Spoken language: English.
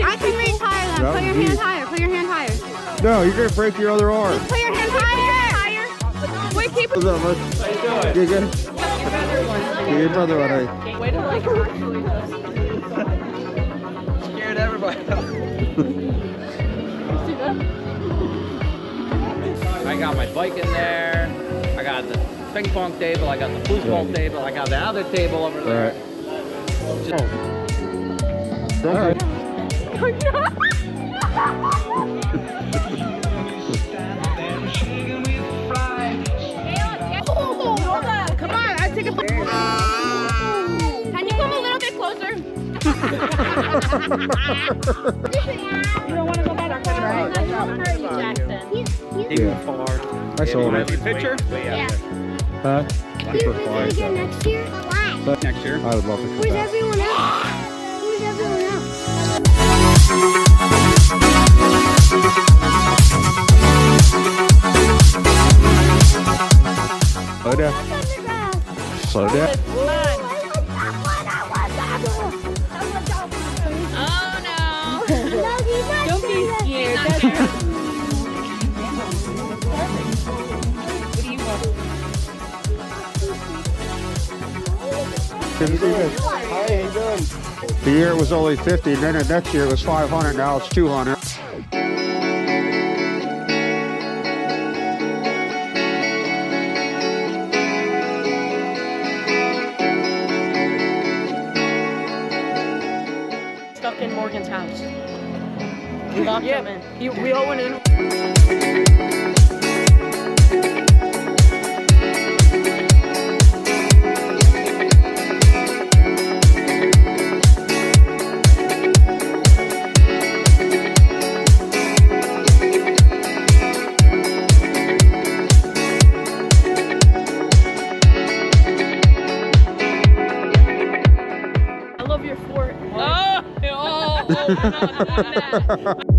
I can reach higher then. Put your hand higher. Put your hand higher. No, you're gonna break your other arm. Put your hand higher. Wait, keep it. What's up, bud? How you doing? You good? Give your brother one, hey. Way to like actually scared everybody. I got my bike in there. I got the ping pong table. I got the foosball table. I got the other table over there. All right. Come on, I take a picture. Can you come a little bit closer? You don't want to go back right? Yeah. I saw You want it. to picture? Yeah. Huh? Next year? Next year? I would love to come Where's back. everyone else? Where's everyone else? Slow down. Slow down. Oh no. Don't be scared. How you doing? The year it was only 50, then the next year it was 500, now it's 200. Stuck in Morgan's house. We locked him in. We all went in. I love your fort. Oh, we're not doing that.